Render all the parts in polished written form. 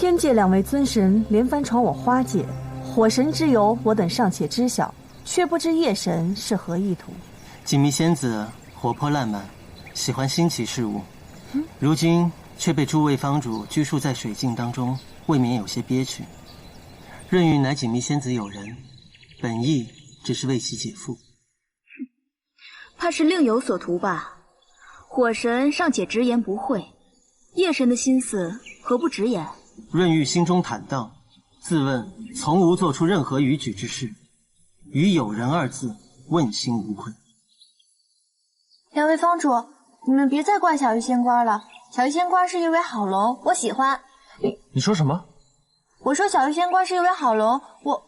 天界2位尊神连番闯我花界，火神之由我等尚且知晓，却不知夜神是何意图。锦觅仙子活泼烂漫，喜欢新奇事物，如今却被诸位方主拘束在水境当中，未免有些憋屈。润玉乃锦觅仙子友人，本意只是为其解缚。怕是另有所图吧？火神尚且直言不讳，夜神的心思何不直言？润玉心中坦荡，自问从无做出任何逾矩之事，与友人2字问心无愧。2位方主，你们别再怪小玉仙官了。小玉仙官是一位好龙，我喜欢。你说什么？我说小玉仙官是一位好龙，我。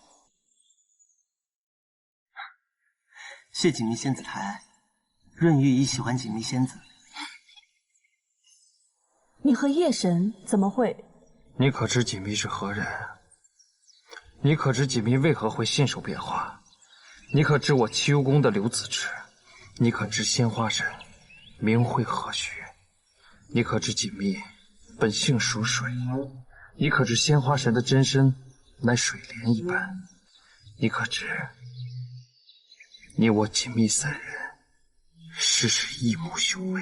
谢锦觅仙子抬爱，润玉亦喜欢锦觅仙子。你和夜神怎么会？你可知锦觅是何人？你可知锦觅为何会信手变化？你可知我七幽宫的刘子池？你可知鲜花神名讳何许？你可知锦觅本性属水？你可知鲜花神的真身乃水莲一般？你可知你我锦觅3人实是一母兄妹？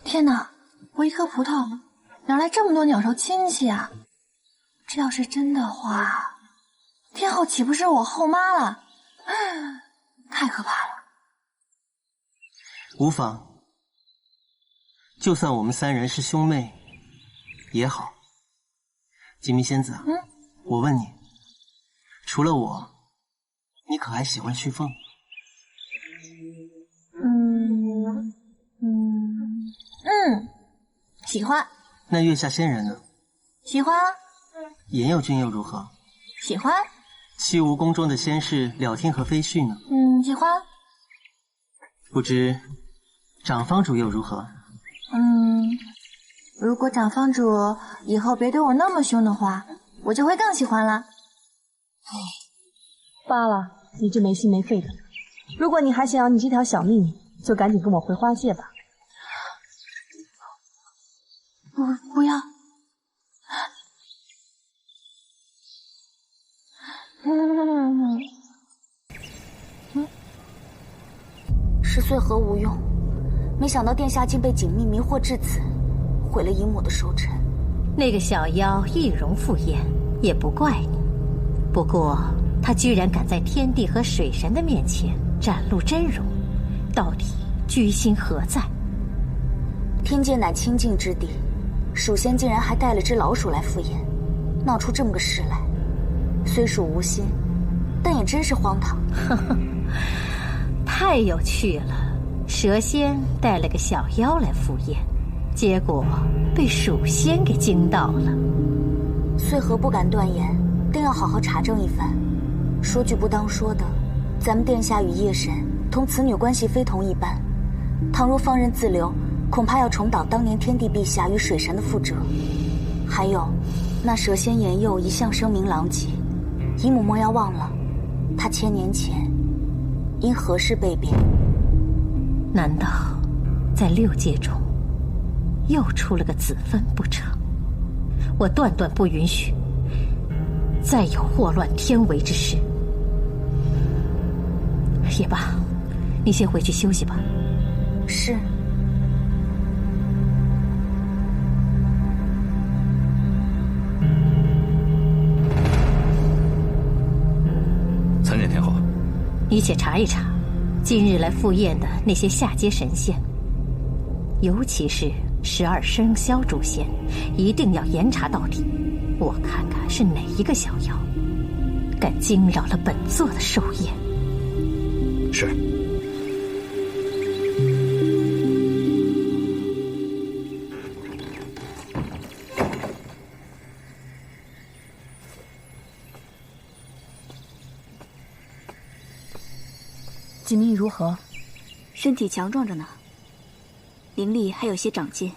天哪，我一颗葡萄哪来这么多鸟兽亲戚啊？这要是真的话，天后岂不是我后妈了？太可怕了。无妨，就算我们3人是兄妹也好。锦觅仙子，我问你，除了我，你可还喜欢旭凤？喜欢。那月下仙人呢？喜欢。颜佑君又如何？喜欢。西吴宫中的仙士了天和飞絮呢？喜欢。不知长方主又如何？如果长方主以后别对我那么凶的话，我就会更喜欢了。罢了，你这没心没肺的。如果你还想要你这条小命，就赶紧跟我回花界吧。不要。10岁何无用？没想到殿下竟被锦觅迷惑至此，毁了姨母的收成。那个小妖易容赴宴，也不怪你。不过他居然敢在天帝和水神的面前展露真容，到底居心何在？天界乃清净之地，属仙竟然还带了只老鼠来赴宴，闹出这么个事来。虽属无心，但也真是荒唐。太有趣了，蛇仙带了个小妖来赴宴，结果被鼠仙给惊到了。穗禾不敢断言，定要好好查证一番。说句不当说的，咱们殿下与夜神同此女关系非同一般，倘若放任自流，恐怕要重蹈当年天帝陛下与水神的覆辙。还有，那蛇仙颜佑一向声名狼藉，姨母莫要忘了，他1000年前因何事被贬？难道在6界中又出了个子分不成？我断断不允许再有祸乱天为之事。也罢，你先回去休息吧。是。参见天后。你且查一查，今日来赴宴的那些下阶神仙，尤其是12生肖诛仙，一定要严查到底。我看看是哪一个小妖敢惊扰了本座的寿宴。是。锦觅如何？身体强壮着呢，灵力还有些长进。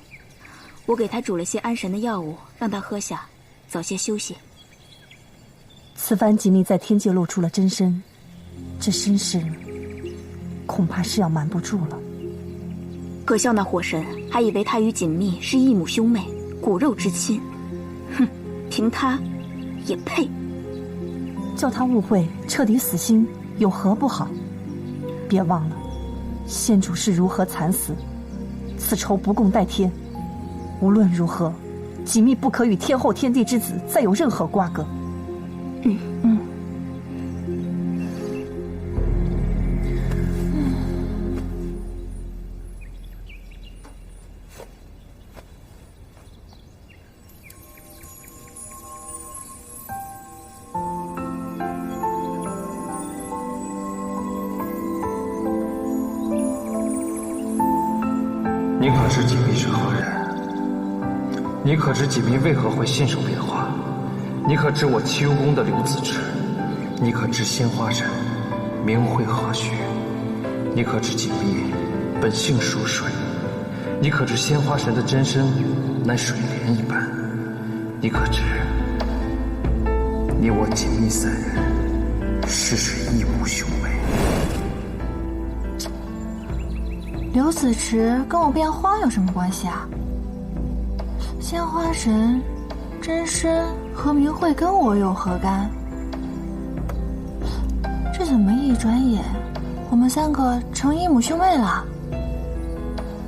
我给他煮了些安神的药物，让他喝下，早些休息。此番锦觅在天界露出了真身，这身世恐怕是要瞒不住了。可笑那火神还以为他与锦觅是异母兄妹，骨肉之亲。哼，凭他也配。叫他误会，彻底死心，有何不好？别忘了，先主是如何惨死，此仇不共戴天。无论如何，锦觅不可与天后天帝之子再有任何瓜葛。你可知锦觅是何人？你可知锦觅为何会信手变化？你可知我七幽宫的刘子之？你可知鲜花神名讳何许？你可知锦觅本性属水？你可知鲜花神的真身乃水莲一般？你可知你我锦觅三人实是异母兄妹？刘子池跟我变花有什么关系啊？鲜花神真身和明慧跟我有何干？这怎么一转眼，我们三个成异母兄妹了？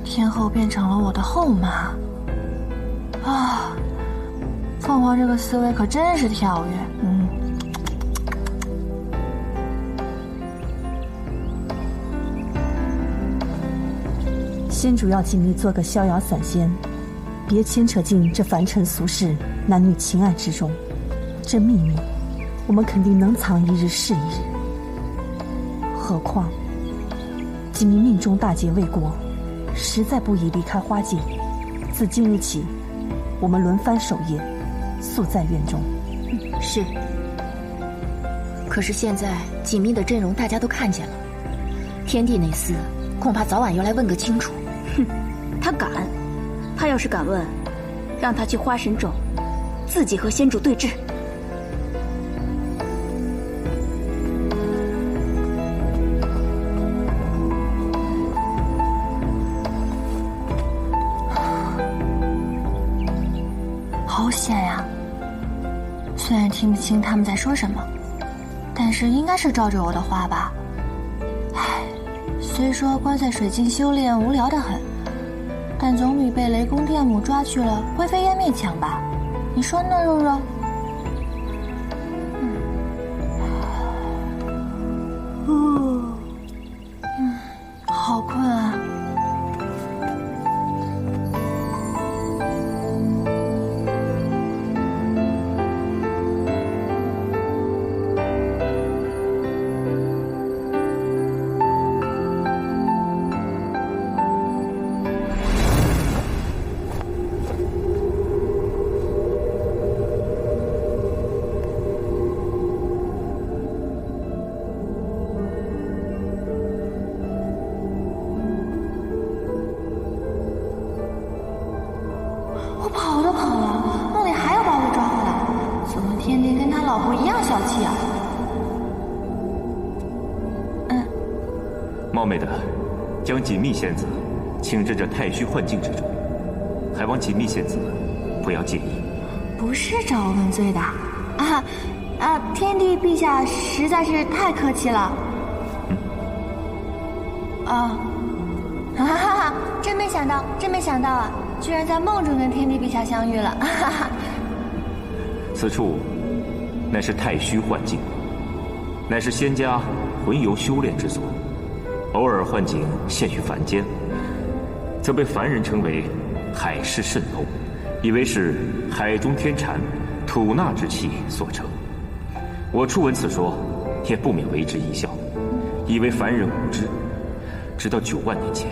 天后变成了我的后妈啊！凤凰这个思维可真是跳跃。先主要锦觅做个逍遥散仙，别牵扯进这凡尘俗世、男女情爱之中。这秘密，我们肯定能藏一日是一日。何况，锦觅命中大劫未过，实在不宜离开花界。自今日起，我们轮番守夜，宿在院中。是。可是现在锦觅的阵容大家都看见了，天地那厮恐怕早晚要来问个清楚。哼，他敢！他要是敢问，让他去花神冢，自己和仙主对峙。好险呀！虽然听不清他们在说什么，但是应该是照着我的话吧。唉，虽说关在水晶修炼无聊得很，但总比被雷公电母抓去了灰飞烟灭强吧？你说呢，肉肉？好困啊！我跑都跑了，梦里还要把我抓回来，怎么天帝跟他老婆一样小气啊？冒昧的，将锦觅仙子请至这太虚幻境之中，还望锦觅仙子不要介意。不是找我问罪的，天帝陛下实在是太客气了。哈哈，真没想到啊！居然在梦中跟天帝陛下相遇了，哈哈！此处乃是太虚幻境，乃是仙家魂游修炼之所。偶尔幻境现于凡间，则被凡人称为海市蜃楼，以为是海中天蟾、吐纳之气所成。我初闻此说，也不免为之一笑，以为凡人无知。直到9万年前，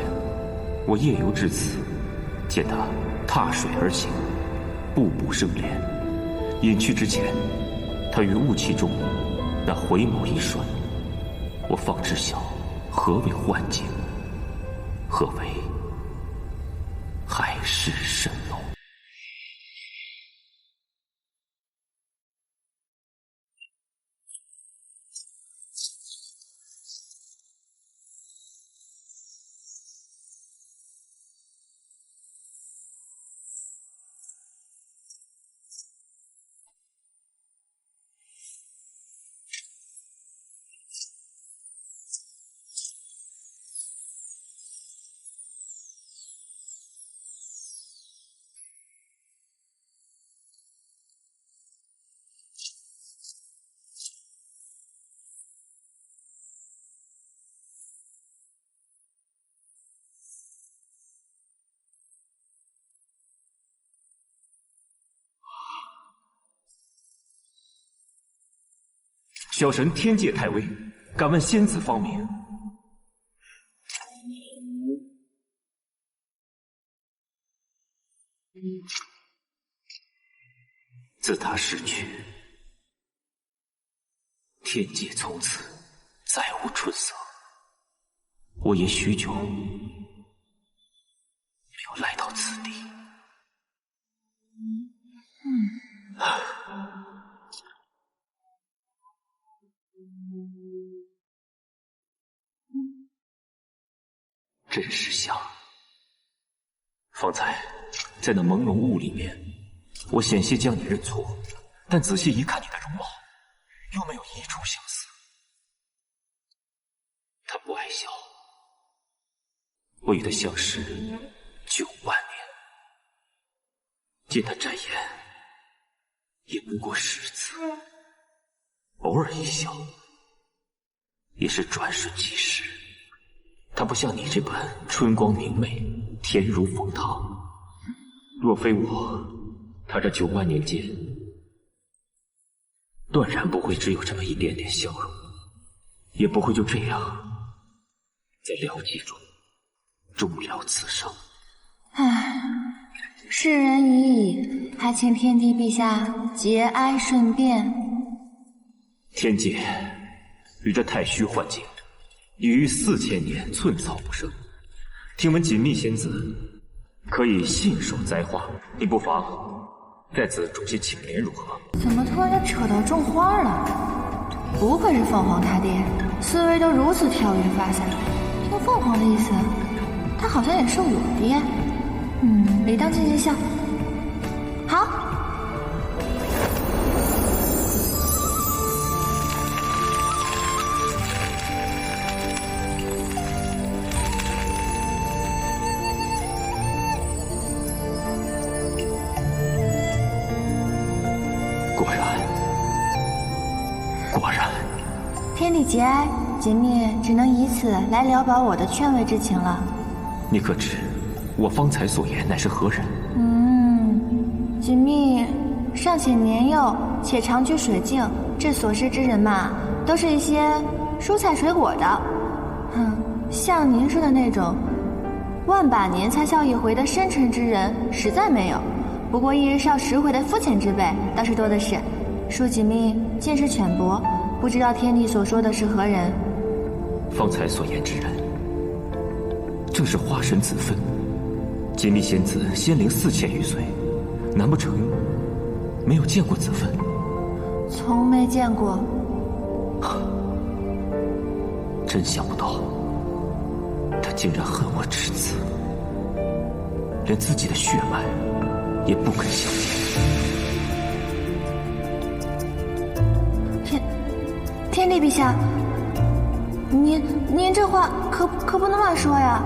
我夜游至此，见他踏水而行，步步生莲。隐去之前，他于雾气中那回眸一瞬，我方知晓何为幻境，何为海市蜃楼。小神天界太微，敢问仙子芳名？自他逝去，天界从此再无春色。我也许久没有来到此地。真是像。方才在那朦胧雾里面，我险些将你认错，但仔细一看你的容貌，又没有一处相似。他不爱笑，我与他相识9万年，见他展颜，也不过10次，偶尔一笑，也是转瞬即逝。他不像你这般春光明媚，天如凤堂。若非我，他这9万年间，断然不会只有这么一点点笑容，也不会就这样在寥寂中终了此生。唉，世人已矣，还请天帝陛下节哀顺变。天界与这太虚幻境已于4000年寸草不生，听闻锦觅仙子可以信守栽花，你不妨在此种些青莲如何？怎么突然就扯到种花了？不愧是凤凰他爹，思维都如此跳跃发散。听凤凰的意思，他好像也是我爹。理当尽尽孝。好。果然，天地节哀，锦觅只能以此来聊表我的劝慰之情了。你可知我方才所言乃是何人？锦觅尚且年幼，且常居水境，这所识之人嘛，都是一些蔬菜水果的。像您说的那种万把年才笑一回的深沉之人，实在没有。不过1日笑10回的肤浅之辈倒是多的是。恕锦觅见识浅薄，不知道天帝所说的是何人。方才所言之人，正是花神子芬。锦觅仙子仙龄4000余岁，难不成没有见过子芬？从没见过。真想不到，他竟然恨我至此，连自己的血脉也不肯相见。天帝陛下，您这话可不能乱说呀！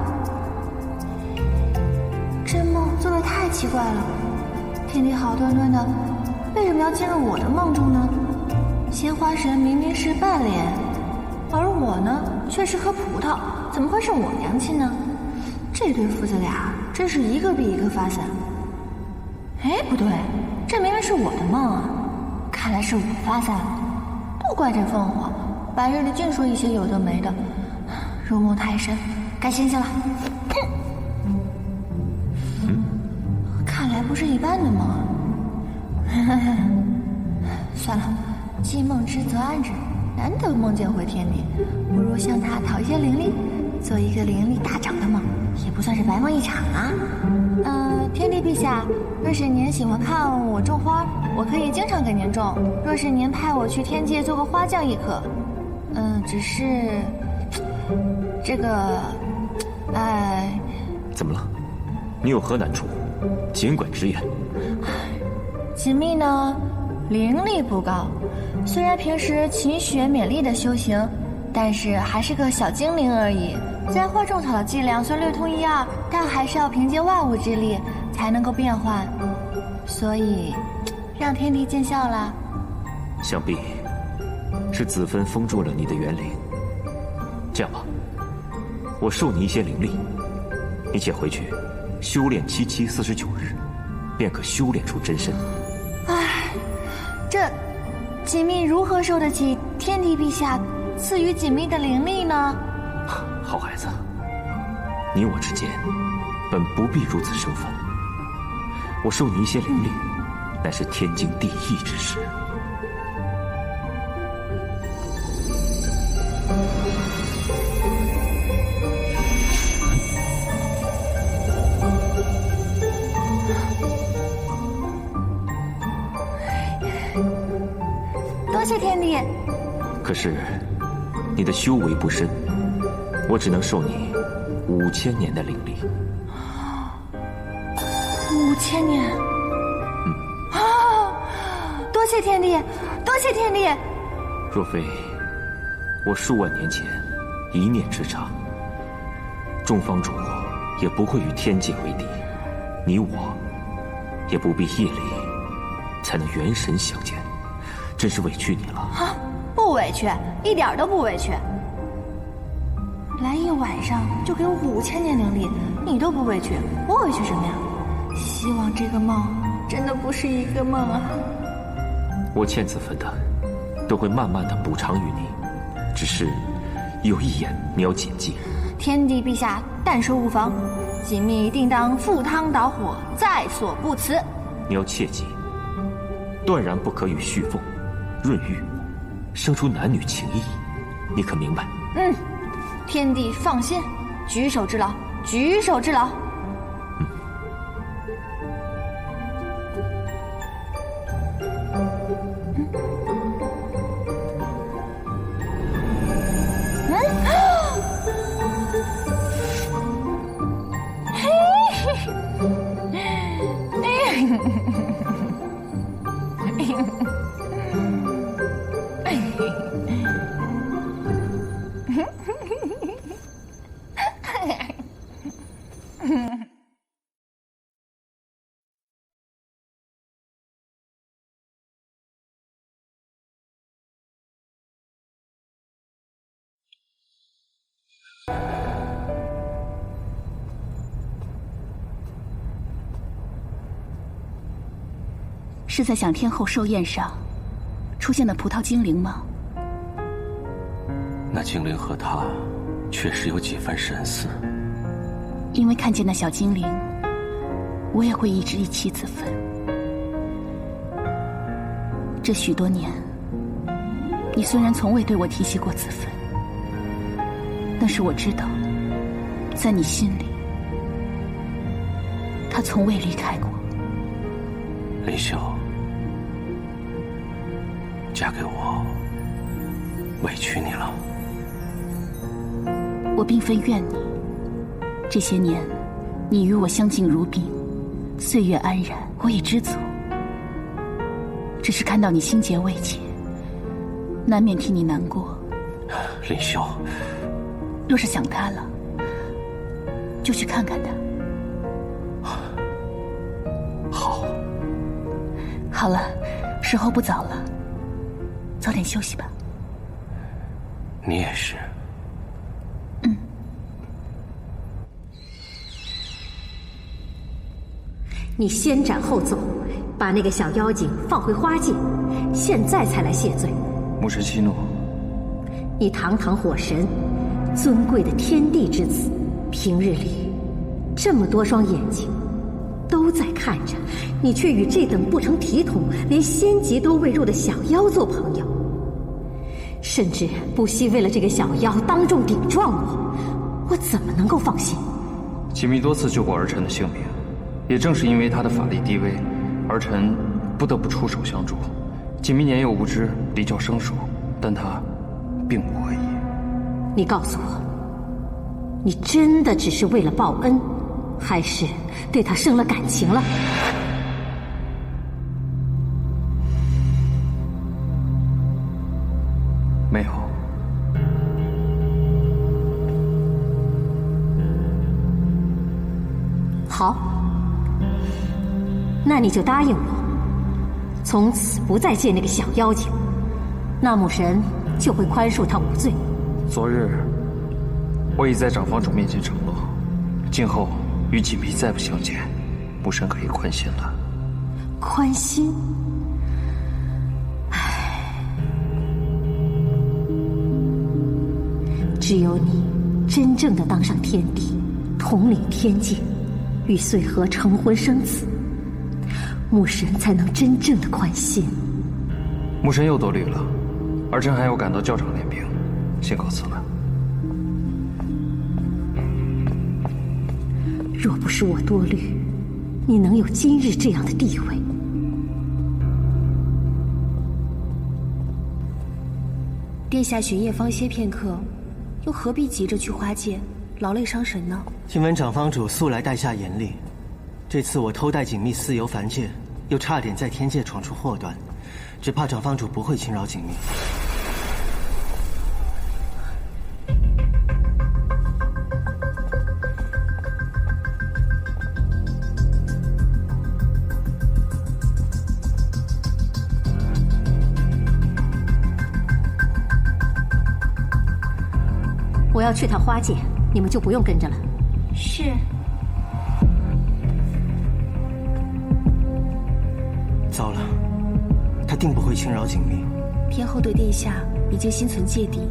这梦做得太奇怪了，天帝好端端的，为什么要进入我的梦中呢？鲜花神明明是半脸，而我呢却是颗葡萄，怎么会是我娘亲呢？这对父子俩真是一个比一个发散。哎，不对，这明明是我的梦啊！看来是我发散了。不怪这凤凰，白日里净说一些有的没的，入梦太深，该醒醒了。看来不是一般的梦啊。算了，既梦之则安之，难得梦见回天地，不如向他讨一些灵力，做一个灵力大涨的梦，也不算是白梦一场啊。天帝陛下，若是您喜欢看我种花，我可以经常给您种；若是您派我去天界做个花匠亦可。只是这个，怎么了？你有何难处？尽管直言。锦觅呢，灵力不高，虽然平时勤学勉励的修行，但是还是个小精灵而已。栽花种草的伎俩虽略通1、2，但还是要凭借外物之力才能够变换，所以让天帝见笑啦。想必是子芬封住了你的元灵。这样吧，我授你一些灵力，你且回去修炼7期49日，便可修炼出真身。锦觅如何受得起天帝陛下赐予锦觅的灵力呢？好孩子，你我之间本不必如此生分。我授你一些灵力，乃是天经地义之事。多谢天帝。可是你的修为不深，我只能授你5000年的灵力。5000年。啊！多谢天帝，多谢天帝。若非我数万年前一念之差，众方主也不会与天界为敌，你我也不必夜里才能元神相见，真是委屈你了。啊，不委屈，一点都不委屈。来一晚上就给我5000年灵力，你都不委屈，我委屈什么呀？希望这个梦真的不是一个梦啊！我欠子分的，都会慢慢的补偿于你，只是有一眼你要谨记。天帝陛下但说无妨，锦觅定当赴汤蹈火，在所不辞。你要切记，断然不可与旭凤、润玉生出男女情谊，你可明白？嗯，天帝放心，举手之劳，举手之劳。是在享天后寿宴上出现的葡萄精灵吗？那精灵和他确实有几分神似。因为看见那小精灵，我也会一直一起子分。这许多年，你虽然从未对我提起过子分，但是我知道，在你心里，他从未离开过。林秀，嫁给我，委屈你了。我并非怨你，这些年，你与我相敬如宾，岁月安然，我已知足。只是看到你心结未解，难免替你难过。林秀，若是想他了，就去看看他。好。好了，时候不早了，早点休息吧。你也是。嗯。你先斩后奏，把那个小妖精放回花界，现在才来谢罪。牧师息怒。你堂堂火神，尊贵的天地之子，平日里这么多双眼睛都在看着，你却与这等不成体统、连仙级都未入的小妖做朋友，甚至不惜为了这个小妖当众顶撞我怎么能够放心？锦觅多次救过儿臣的性命，也正是因为他的法力低微，儿臣不得不出手相助。锦觅年幼无知，离教生疏，但他并不恶意。你告诉我，你真的只是为了报恩，还是对他生了感情了？没有。好，那你就答应我，从此不再见那个小妖精，那母神就会宽恕他无罪。昨日，我已在长房主面前承诺，今后与锦觅再不相见，母神可以宽心了。宽心？唉，只有你真正的当上天帝，统领天界，与穗禾成婚生子，牧神才能真正的宽心。牧神又多虑了，儿臣还要赶到教场练兵，先告辞了。若不是我多虑，你能有今日这样的地位？殿下玄夜方歇片刻，又何必急着去花界，劳累伤神呢？听闻长方主素来待下严厉，这次我偷带锦觅私游凡界，又差点在天界闯出祸端，只怕长方主不会轻饶锦觅。我要去趟花界，你们就不用跟着了。是。糟了，他定不会轻饶锦觅。天后对殿下已经心存芥蒂，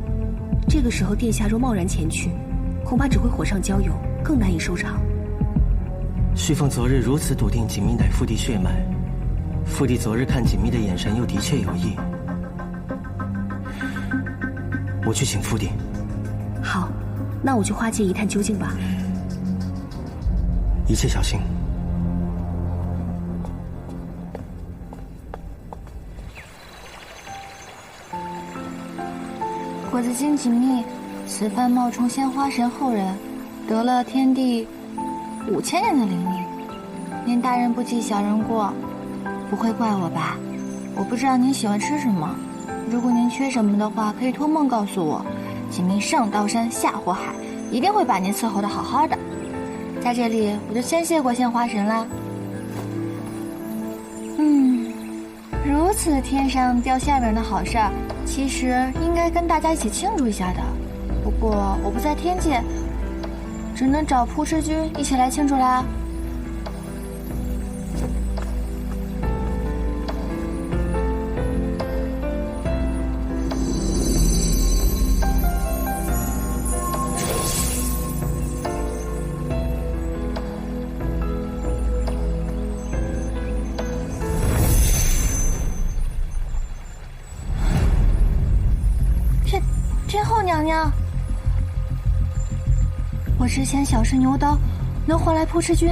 这个时候殿下若贸然前去，恐怕只会火上浇油，更难以收场。旭凤昨日如此笃定锦觅乃父帝血脉，父帝昨日看锦觅的眼神又的确有异。我去请父帝。好，那我去花界一探究竟吧。一切小心。果子精锦觅，此番冒充鲜花神后人，得了天地5000年的灵力，您大人不计小人过，不会怪我吧？我不知道您喜欢吃什么，如果您缺什么的话，可以托梦告诉我。锦觅上刀山下火海，一定会把您伺候的好好的。在这里，我就先谢过鲜花神啦。如此天上掉馅饼的好事儿，其实应该跟大家一起庆祝一下的。不过我不在天界，只能找扑哧君一起来庆祝啦。天后娘娘，我之前小试牛刀能换来扑哧君，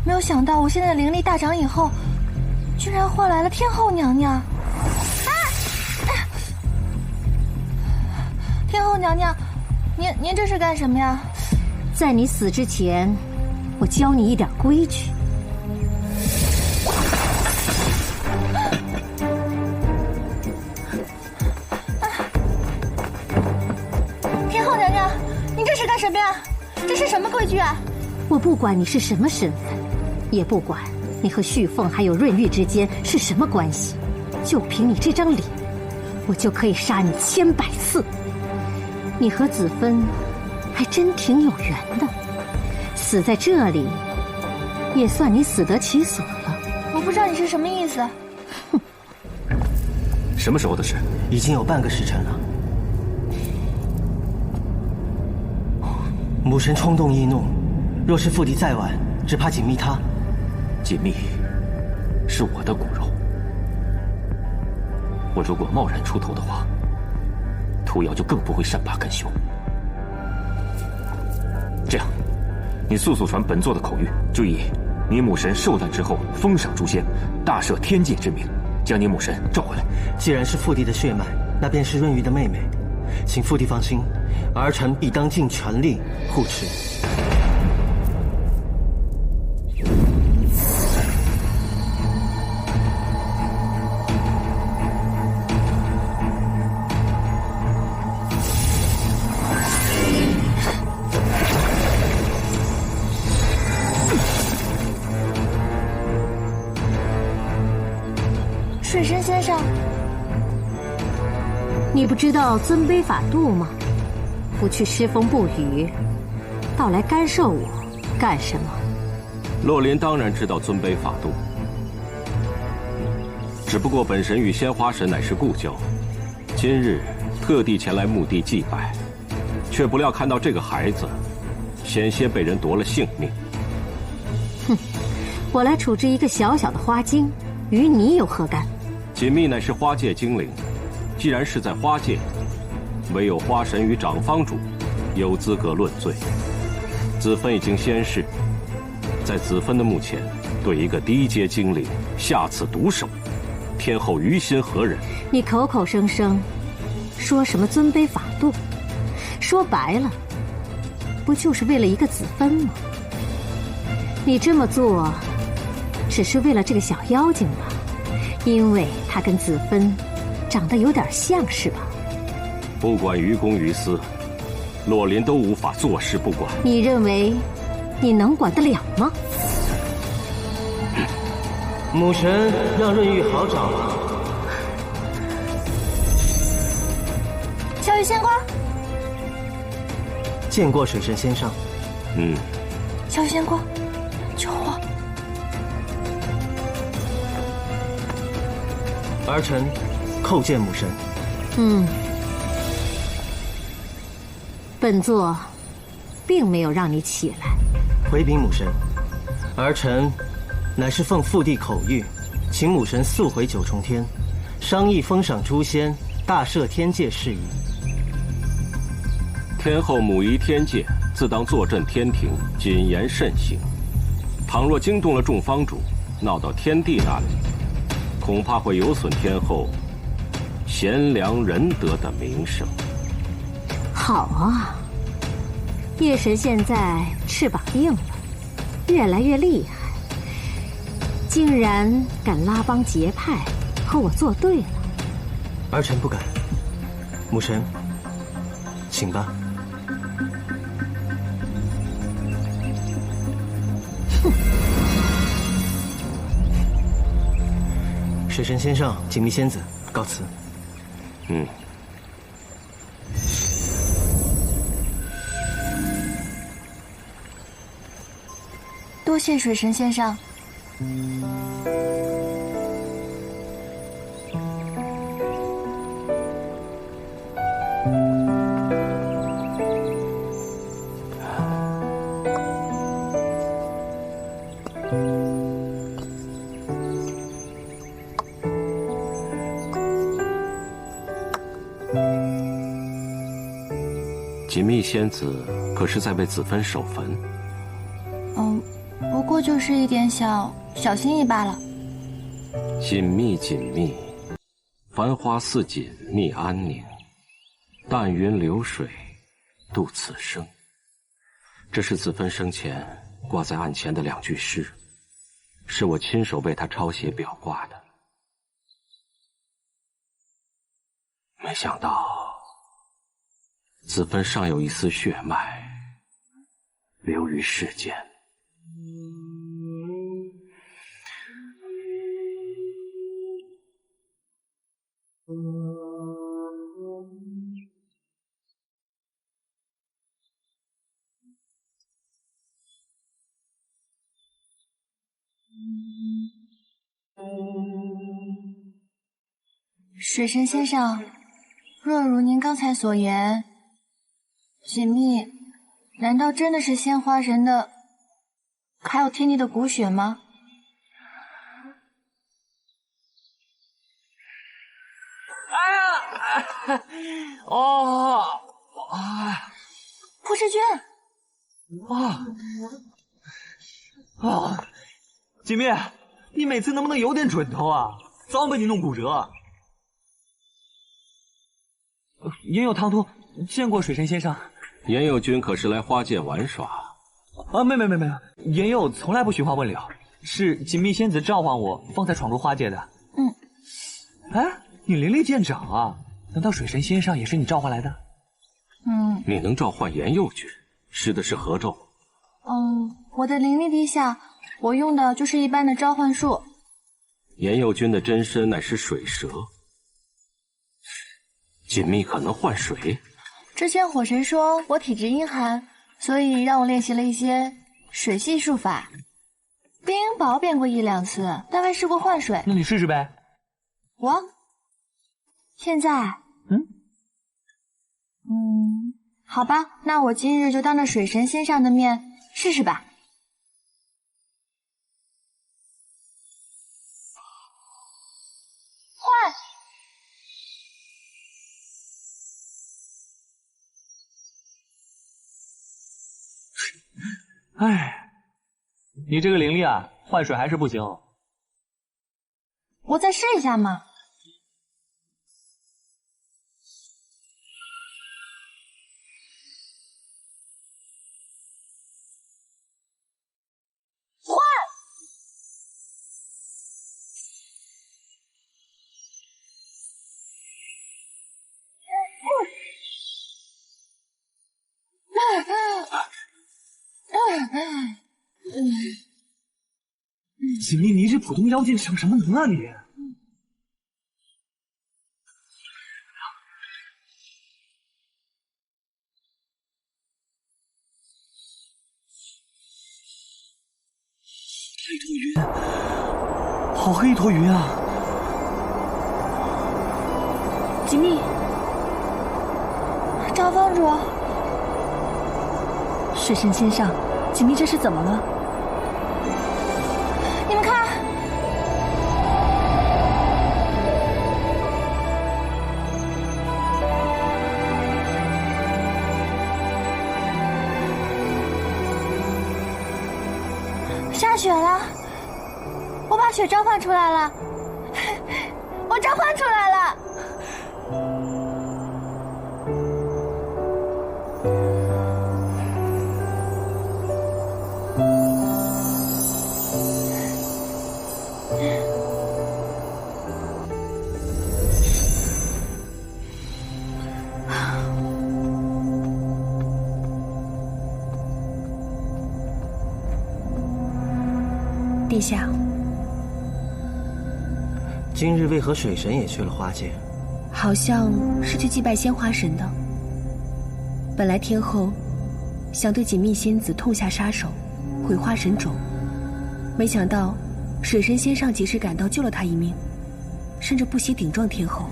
没有想到我现在的灵力大涨以后，居然换来了天后娘娘。天后娘娘，您这是干什么呀？在你死之前，我教你一点规矩。这是干什么呀？这是什么规矩啊？我不管你是什么身份，也不管你和旭凤还有润玉之间是什么关系，就凭你这张脸，我就可以杀你1000、100次。你和子芬还真挺有缘的，死在这里，也算你死得其所了。我不知道你是什么意思。哼，什么时候的事？已经有半个时辰了。母神冲动易怒，若是父帝再晚，只怕锦觅他。锦觅是我的骨肉，我如果贸然出头的话，屠瑶就更不会善罢甘休。这样，你速传本座的口谕，就以你母神受难之后封赏诛仙，大赦天界之名，将你母神召回来。既然是父帝的血脉，那便是润玉的妹妹，请父帝放心，儿臣必当尽全力护持。水神先生，你不知道尊卑法度吗？不去诗风不语，倒来干涉我干什么？洛林当然知道尊卑法度，只不过本神与鲜花神乃是故交，今日特地前来墓地祭拜，却不料看到这个孩子，险些被人夺了性命。哼，我来处置一个小小的花精，与你有何干？锦觅乃是花界精灵，既然是在花界，唯有花神与长方主有资格论罪。子芬已经仙逝，在子芬的墓前对一个低阶精灵下此毒手，天后于心何忍？你口口声声说什么尊卑法度，说白了，不就是为了一个子芬吗？你这么做，只是为了这个小妖精吧？因为她跟子芬长得有点像，是吧？不管于公于私，洛林都无法坐视不管。你认为你能管得了吗？母神让润玉好找啊。小雨仙瓜，见过水神先生。小雨仙瓜，救我！儿臣叩见母神。本座并没有让你起来。回禀母神，儿臣乃是奉父帝口谕，请母神速回九重天，商议封赏诛仙、大赦天界事宜。天后母仪天界，自当坐镇天庭，谨言慎行。倘若惊动了众方主，闹到天帝那里，恐怕会有损天后贤良仁德的名声。好啊，夜神现在翅膀硬了，越来越厉害，竟然敢拉帮结派，和我作对了。儿臣不敢。母神，请吧。哼！水神先生、锦觅仙子，告辞。多谢水神先生。锦觅仙子可是在为子芬守坟？不过就是一点小心意罢了。锦觅，繁花似锦觅安宁，淡云流水度此生。这是子芬生前挂在案前的2句诗，是我亲手为她抄写裱挂的。没想到子芬尚有一丝血脉流于世间。水神先生，若如您刚才所言，锦觅难道真的是鲜花神的，还有天帝的骨血吗？破世君！锦觅，你每次能不能有点准头啊？早晚被你弄骨折。言有唐突，见过水神先生。言有君可是来花界玩耍？没，言有从来不寻花问柳，是锦觅仙子召唤我，方才闯入花界的。你灵力见长啊！难道水神先生也是你召唤来的？你能召唤言佑君，施的是何咒？我的灵力低下，我用的就是一般的召唤术。言佑君的真身乃是水蛇，锦觅可能换水？之前火神说我体质阴寒，所以让我练习了一些水系术法。冰雹变过1、2次，但未试过换水。那你试试呗。我现在好吧，那我今日就当着水神仙上的面试试吧。换！哎，你这个灵力啊，换水还是不行。我再试一下嘛。锦觅，你这普通妖精逞什么能啊你？一坨云，好黑一坨云啊！锦觅，赵方主，水神仙上，锦觅这是怎么了？你们看，下雪了！我把雪召唤出来了，我召唤出来了！殿下，今日为何水神也去了花界？好像是去祭拜仙花神的。本来天后想对锦觅仙子痛下杀手，毁花神种，没想到水神仙上及时赶到救了他一命，甚至不惜顶撞天后。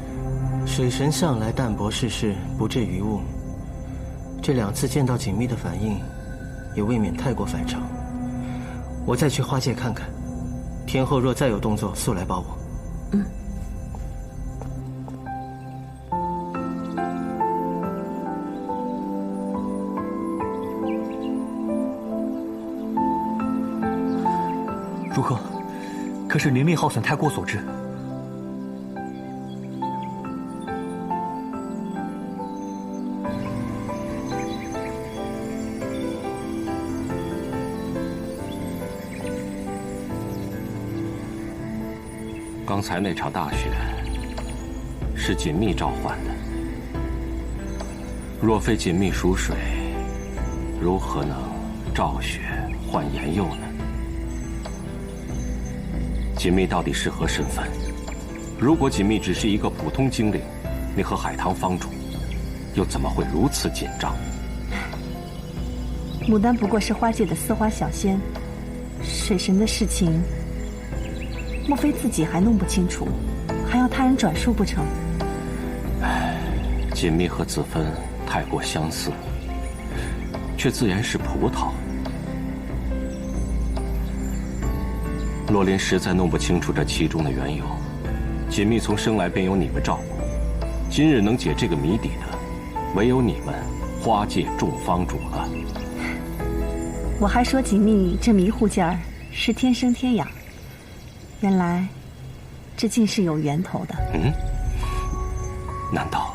水神向来淡泊世事，不置于物。这2次见到锦觅的反应，也未免太过反常。我再去花界看看，天后若再有动作，速来报我。嗯。如何？可是灵力耗损太过所致。刚才那场大雪是锦觅召唤的，若非锦觅属水，如何能召雪换颜佑呢？锦觅到底是何身份？如果锦觅只是一个普通精灵，你和海棠方主又怎么会如此紧张？牡丹不过是花界的丝花小仙，水神的事情，莫非自己还弄不清楚，还要他人转述不成？唉，锦觅和子芬太过相似，却自然是葡萄。洛林实在弄不清楚这其中的缘由。锦觅从生来便有你们照顾，今日能解这个谜底的，唯有你们花界众方主了。我还说锦觅这迷糊劲儿是天生天养，原来这竟是有源头的。嗯？难道？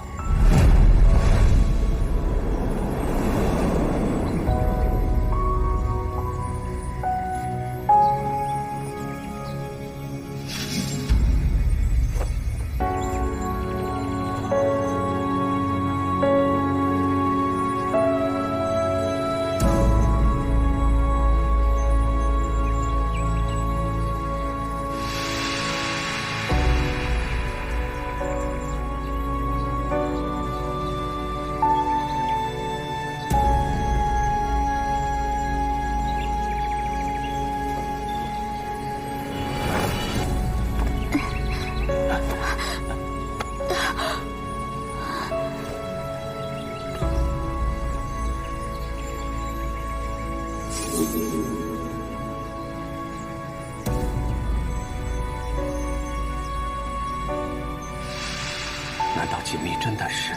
道锦觅真的是？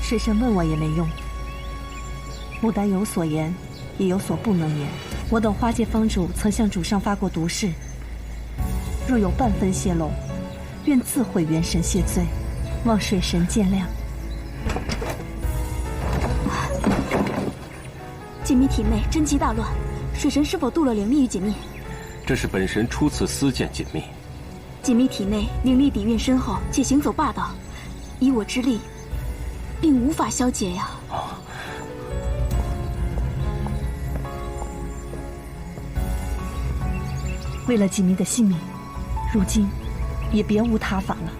水神问我也没用。牡丹有所言，也有所不能言。我等花界方主曾向主上发过毒誓，若有半分泄露，愿自毁元神谢罪，望水神见谅。锦觅体内真气大乱，水神是否渡了灵力于锦觅？这是本神初次私见锦觅。锦觅体内灵力底蕴深厚，且行走霸道，以我之力，并无法消解呀。为了锦觅的性命，如今也别无他法了。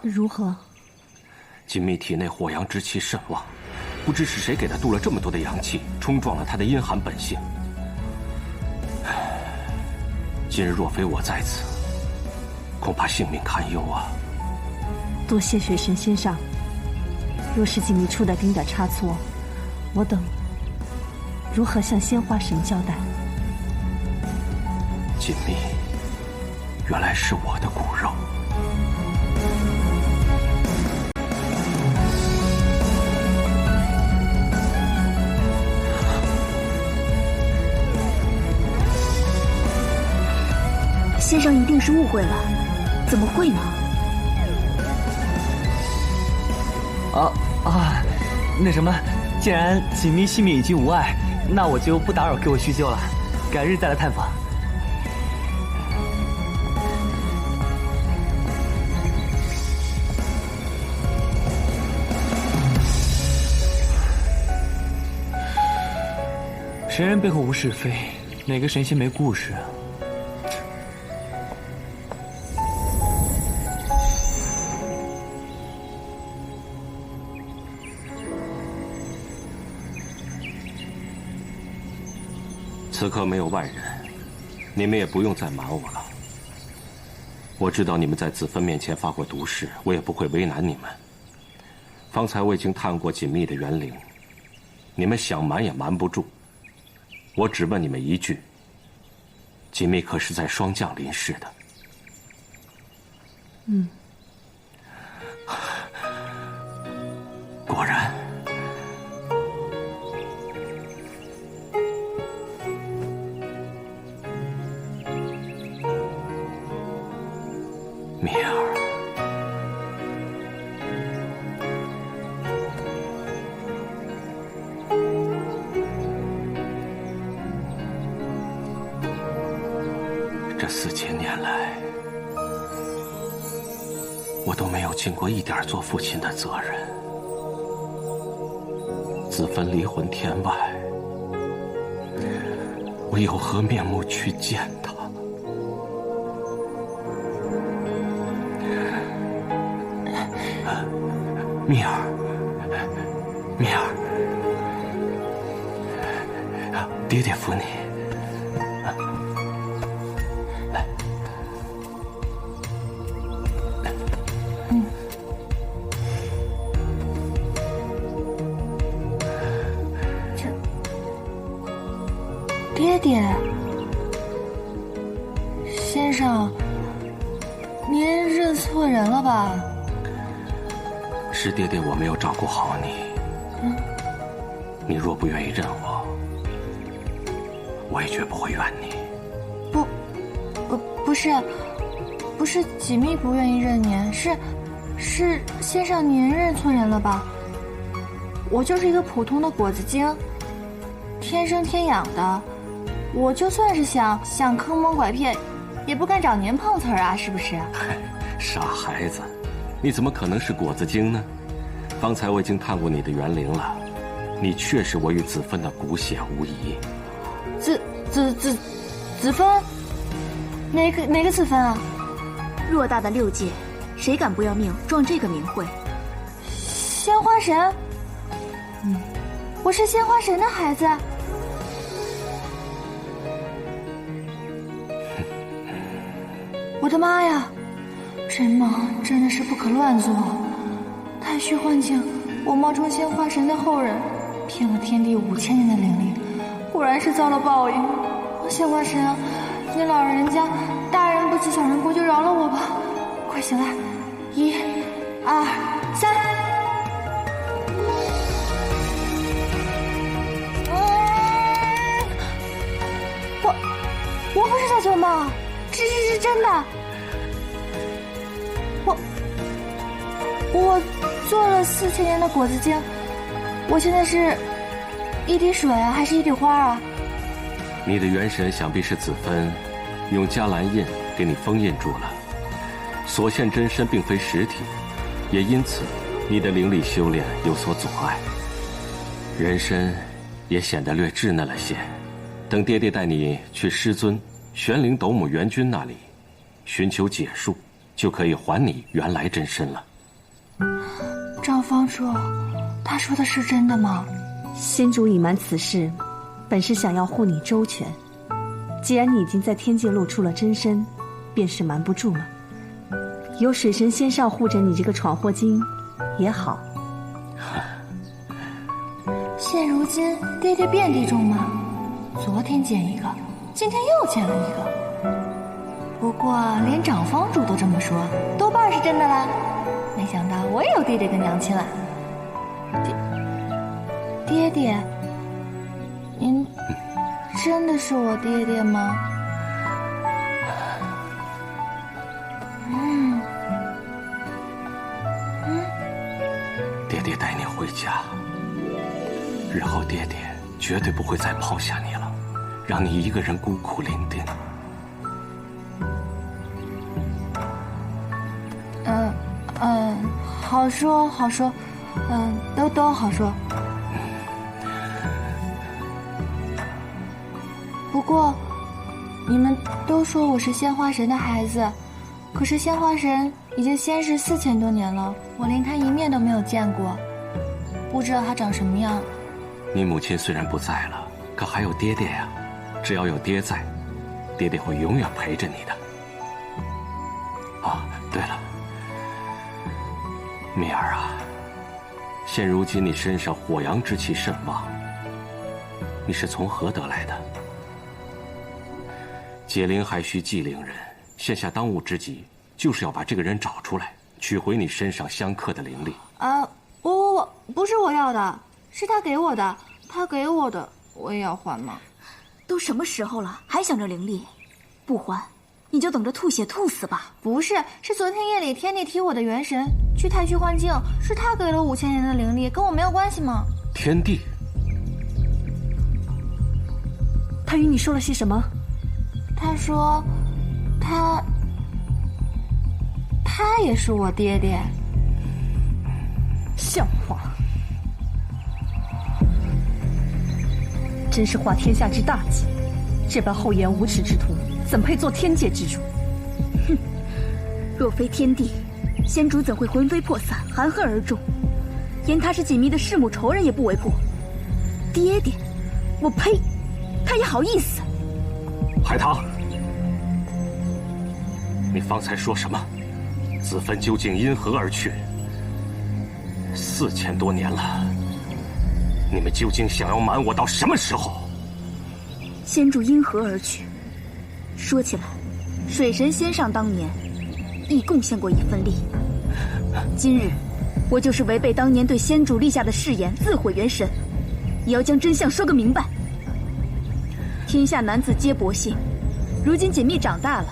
如何？锦觅体内火阳之气甚旺，不知是谁给他渡了这么多的阳气，冲撞了他的阴寒本性。今日若非我在此，恐怕性命堪忧啊！多谢水神先生。若是锦觅出了丁点差错，我等如何向仙花神交代？锦觅，原来是我的骨肉。先生一定是误会了，怎么会呢？那什么，既然锦觅性命已经无碍，那我就不打扰各位叙旧了，改日再来探访。神人背后无是非，哪个神仙没故事啊？此刻没有外人，你们也不用再瞒我了。我知道你们在子芬面前发过毒誓，我也不会为难你们。方才我已经探过锦觅的元灵，你们想瞒也瞒不住。我只问你们一句：锦觅可是在霜降临世的？果然。蜜儿，这4000年来，我都没有尽过一点做父亲的责任。子芬离魂天外，我有何面目去见他？蜜儿，蜜儿，爹爹扶你。来，爹爹，先生，您认错人了吧？是爹爹我没有照顾好你。你若不愿意认我，我也绝不会怨你。不是锦觅不愿意认您，是先生您认错人了吧？我就是一个普通的果子精，天生天养的，我就算是想坑蒙拐骗，也不敢找您碰瓷儿啊，是不是？傻孩子，你怎么可能是果子精呢？方才我已经探过你的元灵了，你确实我与子芬的骨血无疑。子芬，哪个子分啊？偌大的6界，谁敢不要命撞这个名讳？鲜花神？我是鲜花神的孩子。我的妈呀！这梦真的是不可乱做。太虚幻境，我冒充鲜花神的后人，骗了天帝5000年的灵力，果然是遭了报应。鲜花神啊，你老人家大人不计小人过，就饶了我吧！快醒来！1、2、3。我不是在做梦，这是真的。我做了4000年的果子精，我现在是一滴水啊，还是一滴花啊？你的元神想必是子芬用迦兰印给你封印住了，所现真身并非实体，也因此你的灵力修炼有所阻碍，人身也显得略稚嫩了些。等爹爹带你去师尊玄灵斗母元君那里寻求解数，就可以还你原来真身了。赵方主，他说的是真的吗？仙主隐瞒此事，本是想要护你周全。既然你已经在天界露出了真身，便是瞒不住了。有水神仙上护着你这个闯祸精，也好。现如今爹爹遍地中吗？昨天见一个，今天又见了一个。不过连长方主都这么说，多半是真的啦。没想到我也有爹爹跟娘亲了。爹爹，您真的是我爹爹吗？爹爹带你回家，日后爹爹绝对不会再抛下你了，让你一个人孤苦伶仃。好说好说，都好说。不过，你们都说我是鲜花神的孩子，可是鲜花神已经仙逝4000多年了，我连他一面都没有见过，不知道他长什么样。你母亲虽然不在了，可还有爹爹呀，只要有爹在，爹爹会永远陪着你的。啊，对了，蜜儿啊，现如今你身上火阳之气甚旺，你是从何得来的？解铃还须系铃人，现下当务之急就是要把这个人找出来，取回你身上相克的灵力。我不是我要的，是他给我的，他给我的，我也要还吗？都什么时候了，还想着灵力？不还，你就等着吐血吐死吧！不是，是昨天夜里天帝提我的元神去太虚幻境，是他给了5000年的灵力，跟我没有关系吗？天帝，他与你说了些什么？他说，他也是我爹爹。像话！真是化天下之大忌，这般厚颜无耻之徒，怎配做天界之主？哼！若非天帝，仙主怎会魂飞魄散，含恨而终？言他是锦觅的弑母仇人也不为过。爹爹，我呸！他也好意思？海棠，你方才说什么？子芬究竟因何而去？4000多年了，你们究竟想要瞒我到什么时候？仙主因何而去？说起来，水神仙上当年亦贡献过一份力。今日，我就是违背当年对仙主立下的誓言，自毁元神，也要将真相说个明白。天下男子皆薄幸，如今锦觅长大了，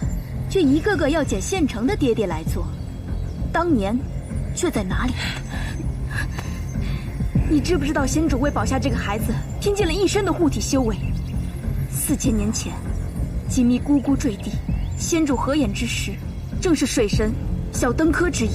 却一个个要捡现成的爹爹来做，当年却在哪里？你知不知道仙主为保下这个孩子，拼尽了一身的护体修为？4000年前，锦觅咕咕坠地，仙主合眼之时，正是水神小登科之夜。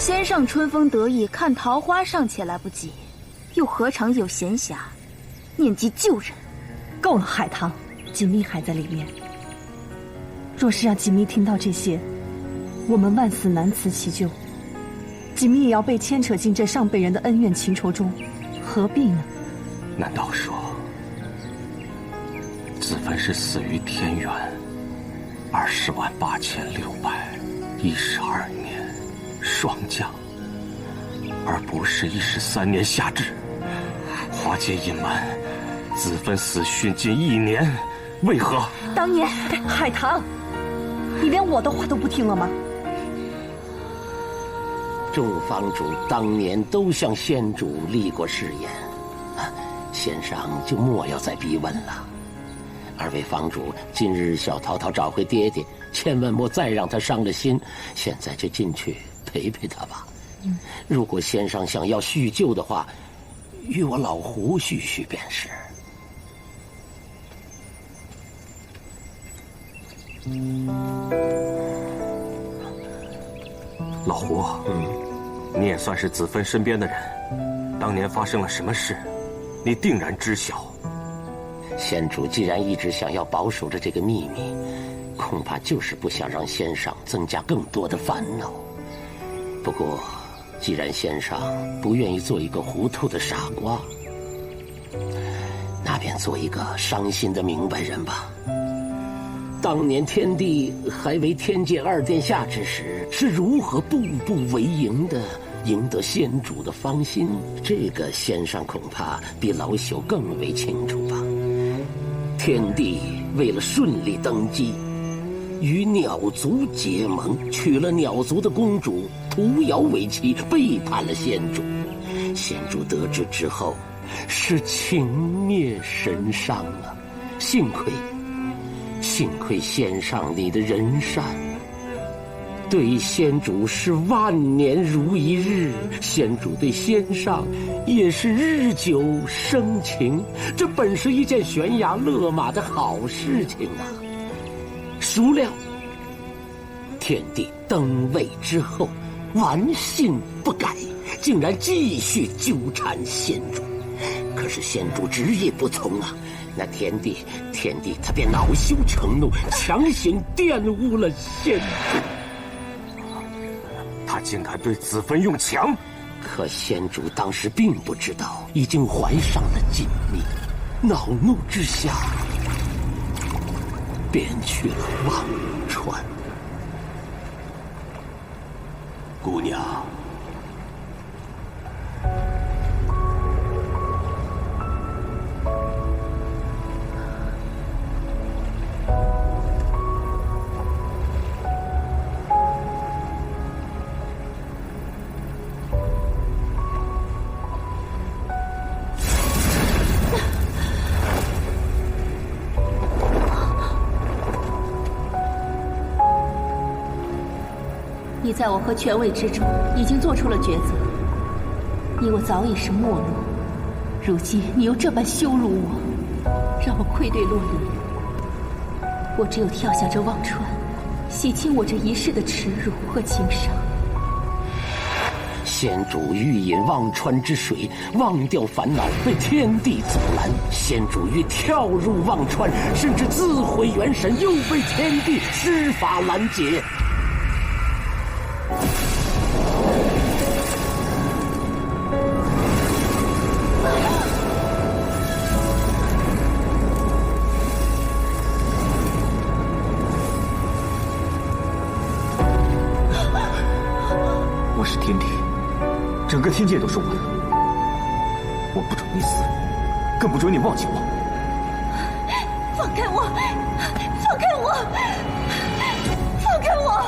先上春风得意，看桃花尚且来不及，又何尝有闲暇念及旧人？够了，海棠，锦觅还在里面。若是让锦觅听到这些，我们万死难辞其咎。锦觅也要被牵扯进这上辈人的恩怨情仇中，何必呢？难道说子芬是死于天元208612年霜降，而不是13年夏至？花界隐瞒子芬死讯近1年，为何？当年，海棠，你连我的话都不听了吗？众房主当年都向先主立过誓言，先生就莫要再逼问了。二位房主，今日小桃桃找回爹爹，千万莫再让他伤了心。现在就进去陪陪他吧。如果先生想要叙旧的话，与我老胡叙叙便是。老胡，你也算是子芬身边的人，当年发生了什么事，你定然知晓。先主既然一直想要保守着这个秘密，恐怕就是不想让先生增加更多的烦恼。不过，既然先生不愿意做一个糊涂的傻瓜，那便做一个伤心的明白人吧。当年天帝还为天界2殿下之时，是如何步步为营的赢得先主的芳心，这个先生恐怕比老朽更为清楚吧。天帝为了顺利登基，与鸟族结盟，娶了鸟族的公主屠瑶为妻，背叛了先主。先主得知之后，是情灭神伤啊！幸亏先上你的仁善，对先主是万年如一日，先主对先上也是日久生情，这本是一件悬崖勒马的好事情啊！孰料天帝登位之后，顽性不改，竟然继续纠缠先主。可是先主执意不从啊！那天帝他便恼羞成怒，强行玷污了先主。他竟敢对子芬用强！可先主当时并不知道，已经怀上了锦觅，恼怒之下，便去了忘川。姑娘，你在我和权位之中已经做出了抉择，你我早已是陌路，如今你又这般羞辱我，让我愧对落离。我只有跳下这忘川，洗清我这一世的耻辱和情伤。先主欲饮忘川之水，忘掉烦恼，被天地阻拦。先主欲跳入忘川，甚至自毁元神，又被天地施法拦截。我是天帝，整个天界都是我的，我不准你死，更不准你忘记我。放开我！放开我！放开我！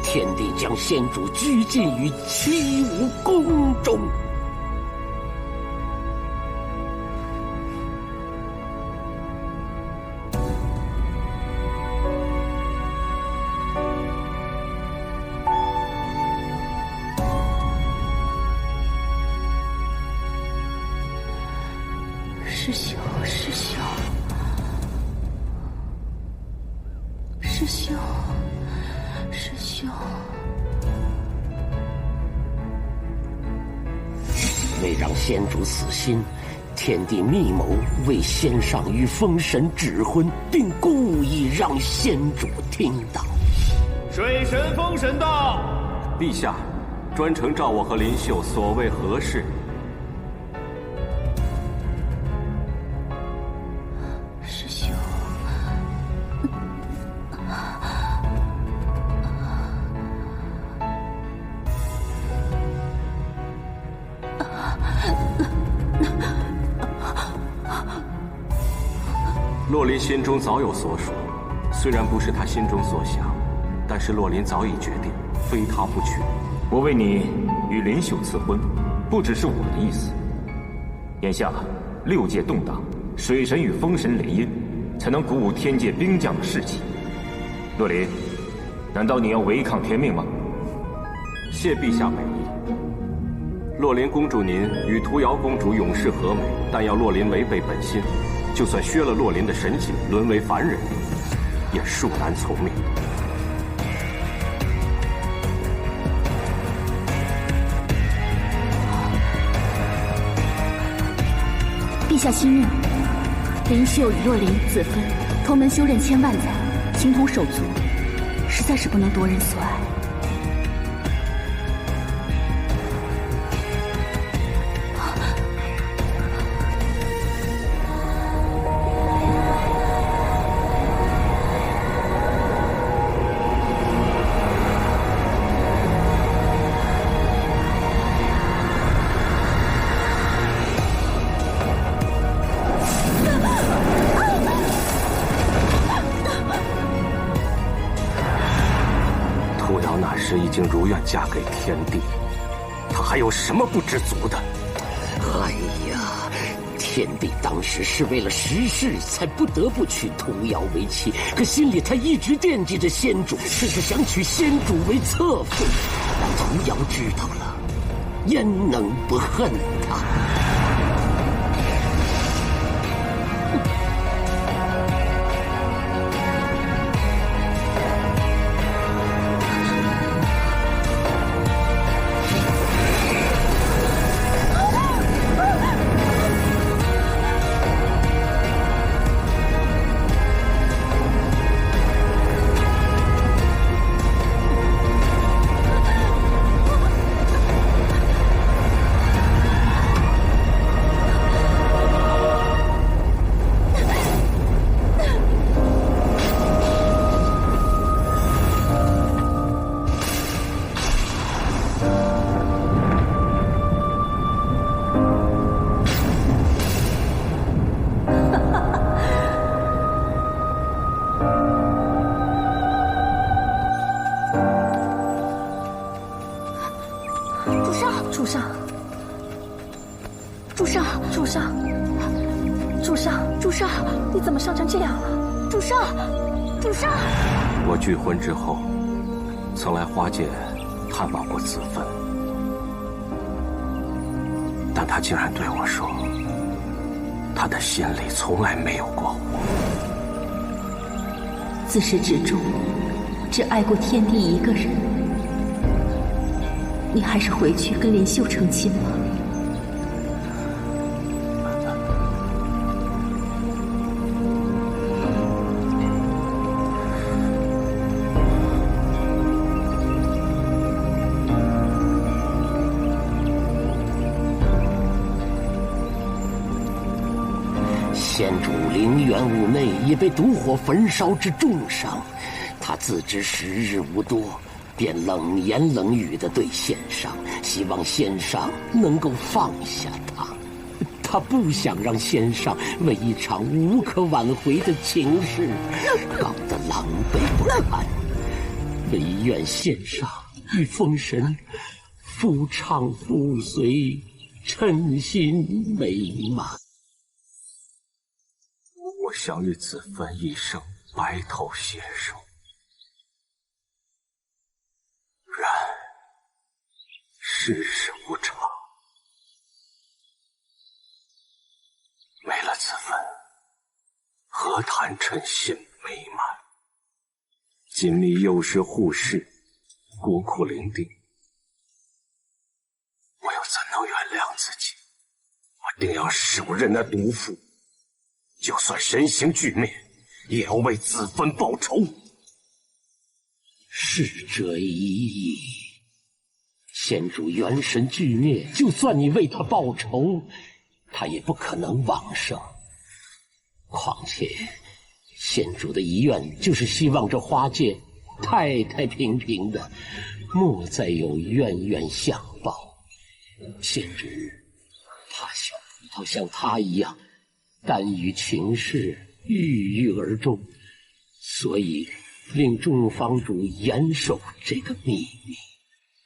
天帝将先主拘禁于七武宫中。师兄，师兄，师兄，师兄。为让仙主死心，天帝密谋为仙上与封神指婚，并故意让仙主听到。水神封神到，陛下，专程召我和林秀，所谓何事？师兄，洛林心中早有所属，虽然不是他心中所想，但是洛林早已决定，非他不娶。我为你与林秀赐婚，不只是我的意思。眼下6界动荡，水神与风神联姻，才能鼓舞天界兵将的士气。洛林，难道你要违抗天命吗？谢陛下美意。洛林公主您与屠瑶公主永世和美，但要洛林违背本心，就算削了洛林的神性，沦为凡人，也恕难从命。陛下息怒，林秀与洛林自分，同门修炼1000万载，情同手足，实在是不能夺人所爱。已经如愿嫁给天帝，他还有什么不知足的？哎呀，天帝当时是为了时事才不得不娶屠瑶为妻，可心里他一直惦记着仙主，甚至想娶仙主为侧妃。让屠瑶知道了，焉能不恨他？你怎么伤成这样了？主上，主上！我拒婚之后，曾来花界探望过子芬，但他竟然对我说，他的心里从来没有过我。自始至终，只爱过天帝一个人。你还是回去跟林秀成亲吧。仙主灵元物内也被毒火焚烧至重伤，他自知时日无多，便冷言冷语地对仙上，希望仙上能够放下他。他不想让仙上为一场无可挽回的情事搞得狼狈不堪，唯愿仙上与封神夫唱妇随，称心美满。我想与子芬一生白头携手，然世事无常，没了子芬，何谈称心美满？锦觅幼时护世，孤苦伶仃，我又怎能原谅自己？定要手刃那毒妇，就算身形俱灭，也要为子芬报仇。是这一意。仙主元神俱灭，就算你为他报仇，他也不可能往生。况且，仙主的遗愿就是希望这花界太太平平的，莫再有冤冤相报。仙主怕小葡萄像他一样，耽于情事，郁郁而终，所以令众房主严守这个秘密，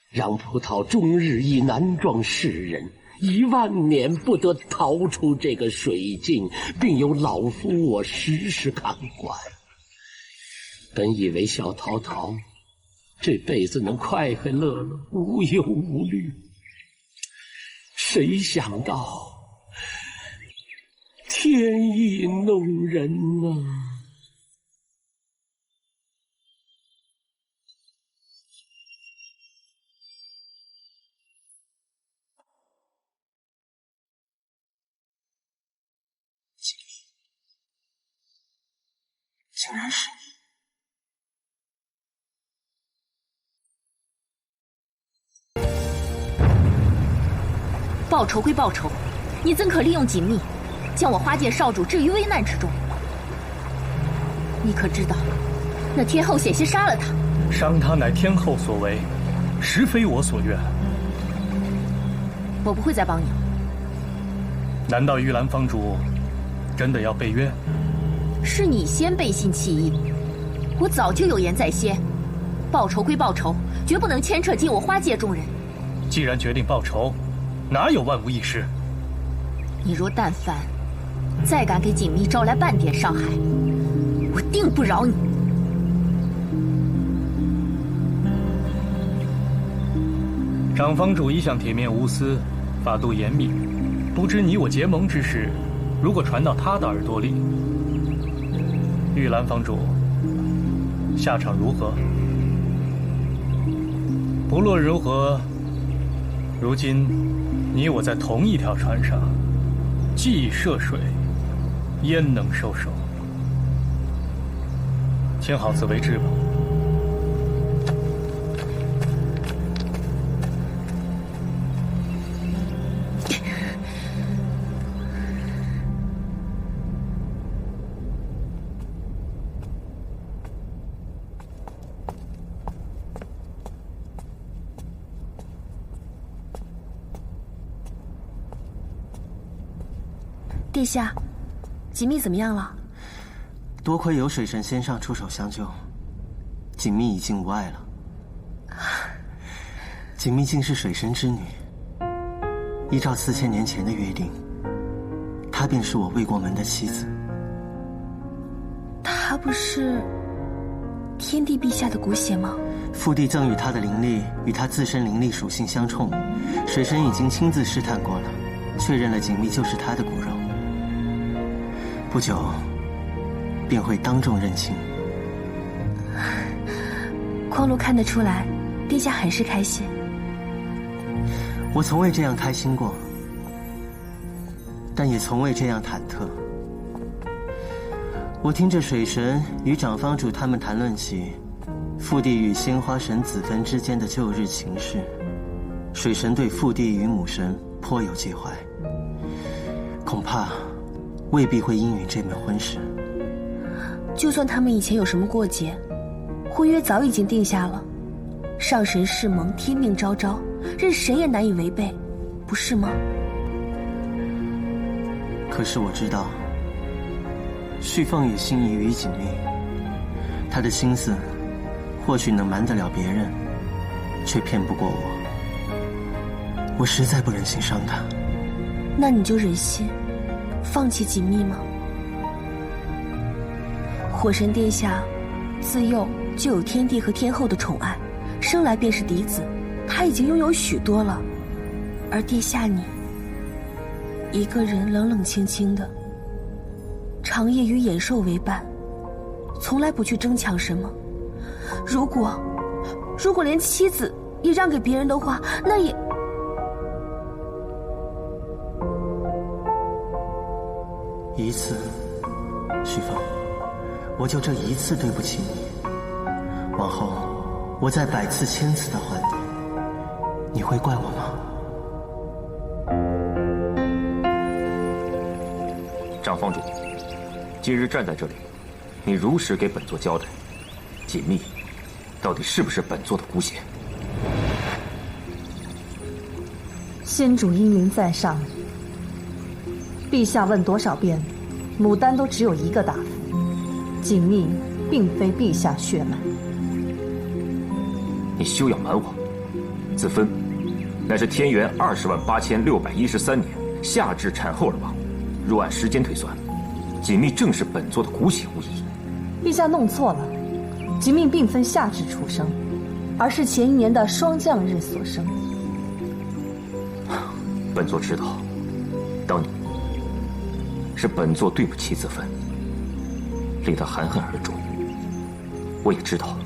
让葡萄终日以男装示人，10000年不得逃出这个水境，并由老夫我时时看管。本以为小桃桃这辈子能快快乐乐，无忧无虑，谁想到天意弄人啊！竟然是你！报仇归报仇，你怎可利用锦觅，将我花界少主置于危难之中？你可知道，那天后险些杀了他？伤他乃天后所为，实非我所愿。我不会再帮你了。难道玉兰方主真的要背约？是你先背信弃义，我早就有言在先，报仇归报仇，绝不能牵扯进我花界众人。既然决定报仇，哪有万无一失？你若但凡再敢给锦觅招来半点伤害，我定不饶你。长房主一向铁面无私，法度严密，不知你我结盟之事，如果传到他的耳朵里，玉兰房主下场如何？不论如何，如今你我在同一条船上，既已涉水，焉能收手？请好自为之吧。殿下，锦觅怎么样了？多亏有水神仙上出手相救，锦觅已经无碍了。锦觅竟是水神之女，依照4000年前的约定，她便是我魏国门的妻子。她不是天帝陛下的骨血吗？父帝赠予她的灵力与她自身灵力属性相冲，水神已经亲自试探过了，确认了锦觅就是她的骨肉。不久，便会当众认亲。匡禄看得出来，殿下很是开心。我从未这样开心过，但也从未这样忐忑。我听着水神与长方主他们谈论起父帝与鲜花神子芬之间的旧日情事，水神对父帝与母神颇有介怀，恐怕未必会应允这门婚事。就算他们以前有什么过节，婚约早已经定下了。上神誓盟，天命昭昭，任谁也难以违背，不是吗？可是我知道，旭凤也心仪于锦觅，他的心思或许能瞒得了别人，却骗不过我。我实在不忍心伤他。那你就忍心放弃锦觅吗？火神殿下自幼就有天帝和天后的宠爱，生来便是嫡子，他已经拥有许多了。而殿下你一个人冷冷清清的，长夜与野兽为伴，从来不去争抢什么。如果连妻子也让给别人的话，那也……一次，徐峰，我就这一次对不起你。往后我再100次1000次的还你，你会怪我吗？长房主，今日站在这里，你如实给本座交代，锦觅到底是不是本座的姑血？先主英灵在上，陛下问多少遍，牡丹都只有一个答复：锦觅并非陛下血脉。你休要瞒我，子芬乃是天元208613年夏至产后而亡。若按时间推算，锦觅正是本座的骨血无疑。陛下弄错了，锦觅并非夏至出生，而是前一年的霜降日所生。本座知道，当年是本座对不起子芬，令他含恨而终。我也知道，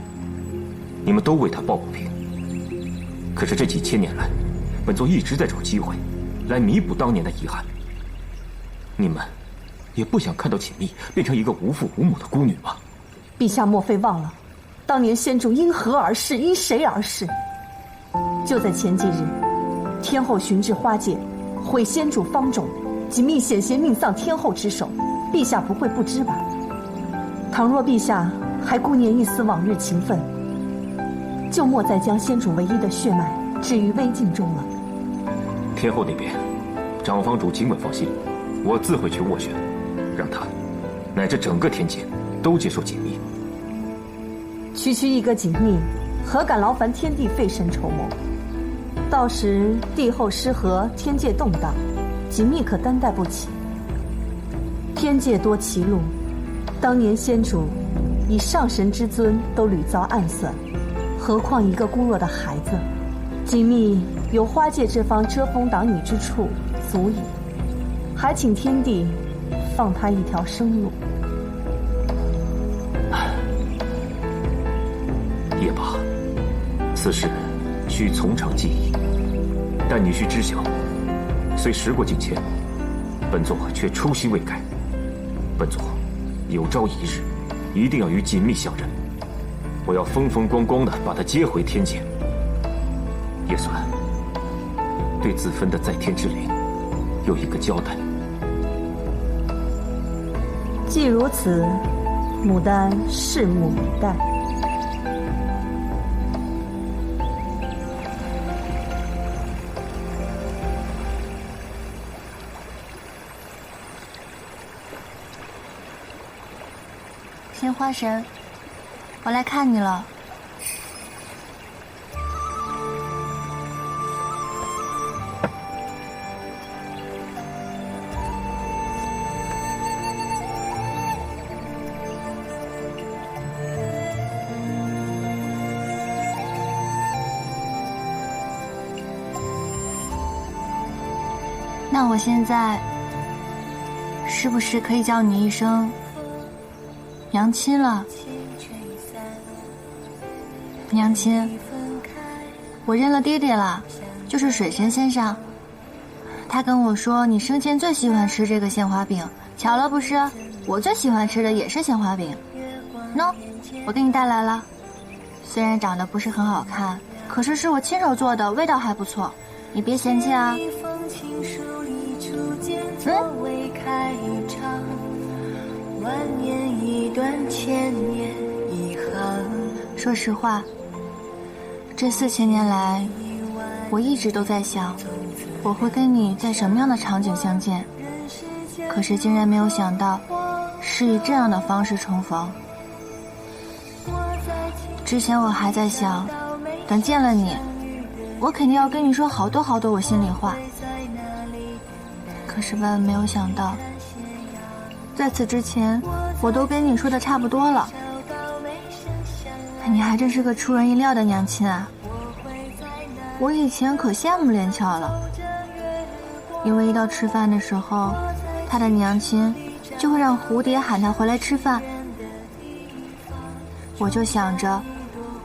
你们都为他抱不平。可是这几千年来，本座一直在找机会，来弥补当年的遗憾。你们也不想看到锦觅变成一个无父无母的孤女吗？陛下莫非忘了，当年先主因何而逝，因谁而逝？就在前几日，天后寻至花界，毁先主方冢，锦觅险些命丧天后之手，陛下不会不知吧？倘若陛下还顾念一丝往日情分，就莫再将先主唯一的血脉置于危境中了。天后那边，长房主尽管放心，我自会去斡旋，让他乃至整个天界都接受锦觅。区区一个锦觅，何敢劳烦天帝费神筹谋？到时帝后失和，天界动荡，锦觅可担待不起。天界多歧路，当年先主以上神之尊都屡遭暗算，何况一个孤弱的孩子？锦觅有花界这方遮风挡雨之处足矣，还请天帝放他一条生路。也罢，此事需从长计议。但你须知晓，虽时过境迁，本座却初心未改。本座有朝一日一定要与锦觅相认，我要风风光光的把她接回天界，也算对子芬的在天之灵有一个交代。既如此，牡丹拭目以待。鲜花神，我来看你了。那我现在是不是可以叫你一声娘亲了？娘亲，我认了爹爹了，就是水神先生。他跟我说你生前最喜欢吃这个鲜花饼，巧了不是？我最喜欢吃的也是鲜花饼。喏，我给你带来了。虽然长得不是很好看，可是是我亲手做的，味道还不错，你别嫌弃啊。说实话，这4000年来，我一直都在想，我会跟你在什么样的场景相见，可是竟然没有想到，是以这样的方式重逢。之前我还在想，等见了你，我肯定要跟你说好多好多我心里话。可是万万没有想到，在此之前，我都跟你说的差不多了。你还真是个出人意料的娘亲啊！我以前可羡慕连翘了，因为一到吃饭的时候，他的娘亲就会让蝴蝶喊他回来吃饭。我就想着，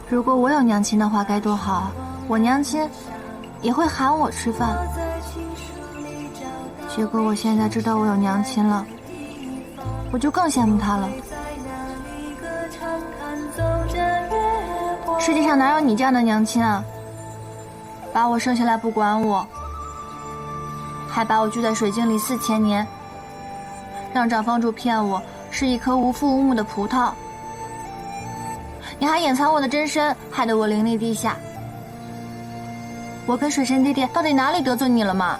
如果我有娘亲的话该多好啊！我娘亲也会喊我吃饭。结果我现在知道我有娘亲了，我就更羡慕他了。世界上哪有你这样的娘亲啊？把我生下来不管我，还把我拘在水晶里4000年，让长房主骗我是一颗无父无母的葡萄。你还隐藏我的真身，害得我灵力低下。我跟水神爹爹到底哪里得罪你了吗？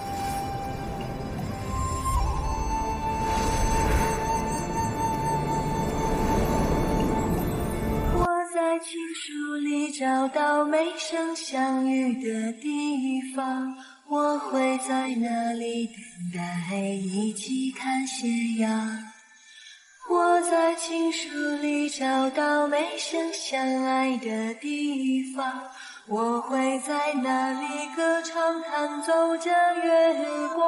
我在情书里找到没生相遇的地方，我会在那里等待，一起看斜阳。我在情书里找到没生相爱的地方，我会在那里歌唱，弹奏着月光。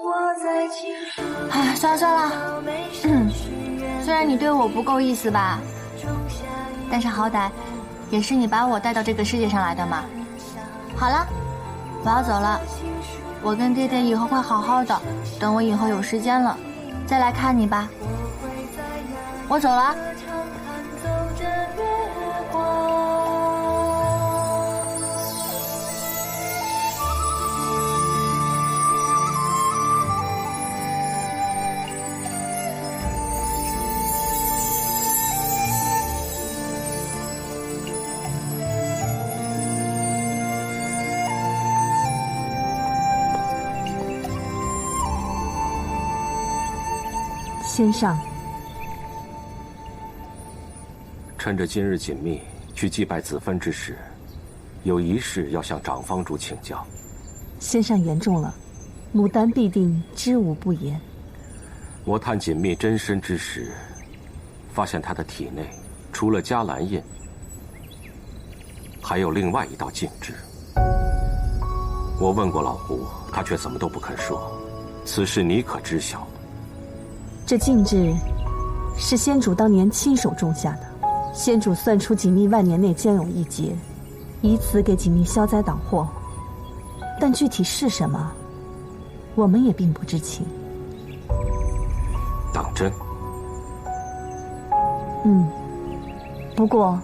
我在情书里算了，虽然你对我不够意思吧，但是好歹也是你把我带到这个世界上来的嘛。好了，我要走了，我跟爹爹以后会好好的，等我以后有时间了再来看你吧。我走了。先上，趁着今日锦觅去祭拜子芬之时，有一事要向长房主请教。先上言重了，牡丹必定知无不言。我探锦觅真身之时，发现她的体内除了迦兰印，还有另外一道禁制。我问过老胡，他却怎么都不肯说。此事你可知晓？这禁制是先主当年亲手种下的，先主算出锦觅万年内将有一劫，以此给锦觅消灾挡祸。但具体是什么，我们也并不知情。当真？不过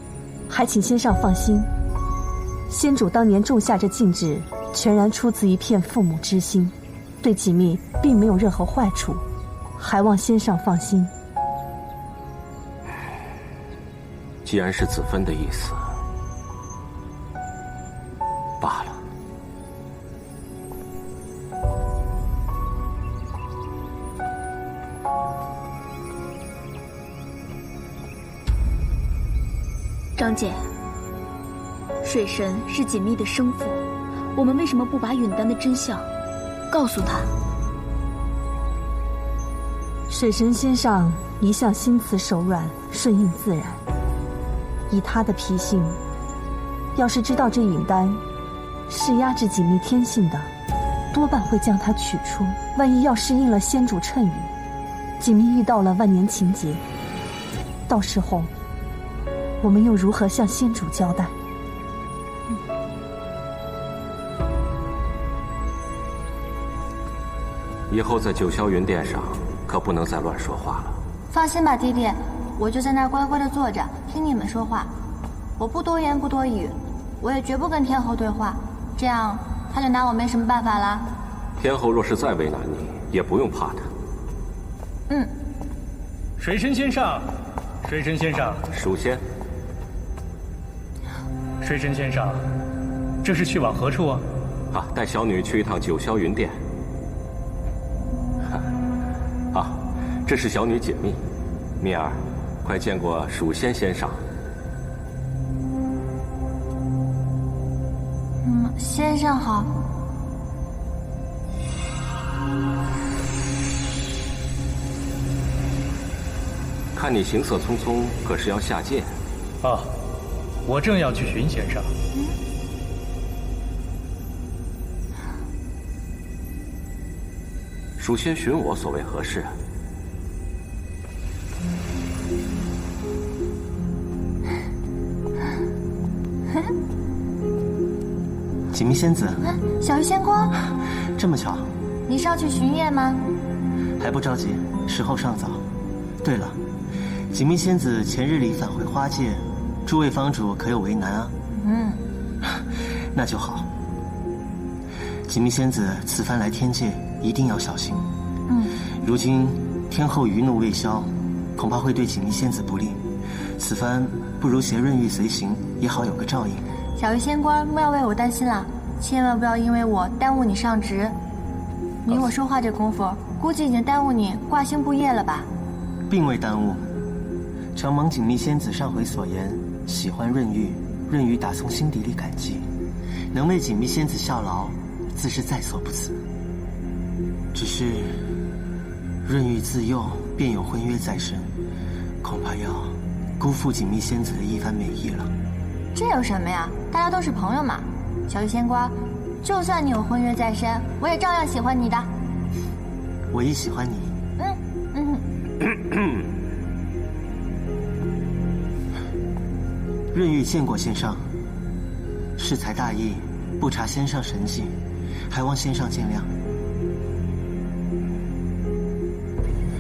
还请先上放心，先主当年种下这禁制，全然出自一片父母之心，对锦觅并没有任何坏处，还望先上放心。既然是子芬的意思，罢了。张姐，水神是锦觅的生父，我们为什么不把允丹的真相告诉他？水神先上一向心慈手软，顺应自然。以他的脾性，要是知道这允丹是压制锦觅天性的，多半会将他取出。万一要是应了先主谶语，锦觅遇到了万年情劫，到时候我们又如何向先主交代？以后在九霄云殿上可不能再乱说话了。放心吧，弟弟，我就在那儿乖乖的坐着，听你们说话。我不多言不多语，我也绝不跟天后对话，这样他就拿我没什么办法啦。天后若是再为难你，也不用怕他。水神先上，水神先上，属仙。水神先上，这是去往何处啊？带小女去一趟九霄云殿。这是小女锦觅，蜜儿，快见过蜀仙先生。先生好。看你行色匆匆，可是要下界？我正要去寻先生。蜀仙寻我，所为何事？锦觅仙子，小鱼仙光，这么巧，你是要去巡夜吗？还不着急，时候尚早。对了，锦觅仙子前日里返回花界，诸位方主可有为难啊？那就好。锦觅仙子此番来天界，一定要小心。如今天后余怒未消，恐怕会对锦觅仙子不利。此番不如携润玉随行，也好有个照应。小鱼仙官，莫要为我担心了，千万不要因为我耽误你上职。你我说话这功夫，估计已经耽误你挂星布业了吧？并未耽误。承蒙锦觅仙子上回所言，喜欢润玉，润玉打从心底里感激，能为锦觅仙子效劳，自是在所不辞。只是润玉自幼便有婚约在身，恐怕要辜负锦觅仙子的一番美意了。这有什么呀？大家都是朋友嘛。小鱼仙官，就算你有婚约在身，我也照样喜欢你的。我亦喜欢你。润玉见过仙上，适才大义，不察仙上神迹，还望仙上见谅。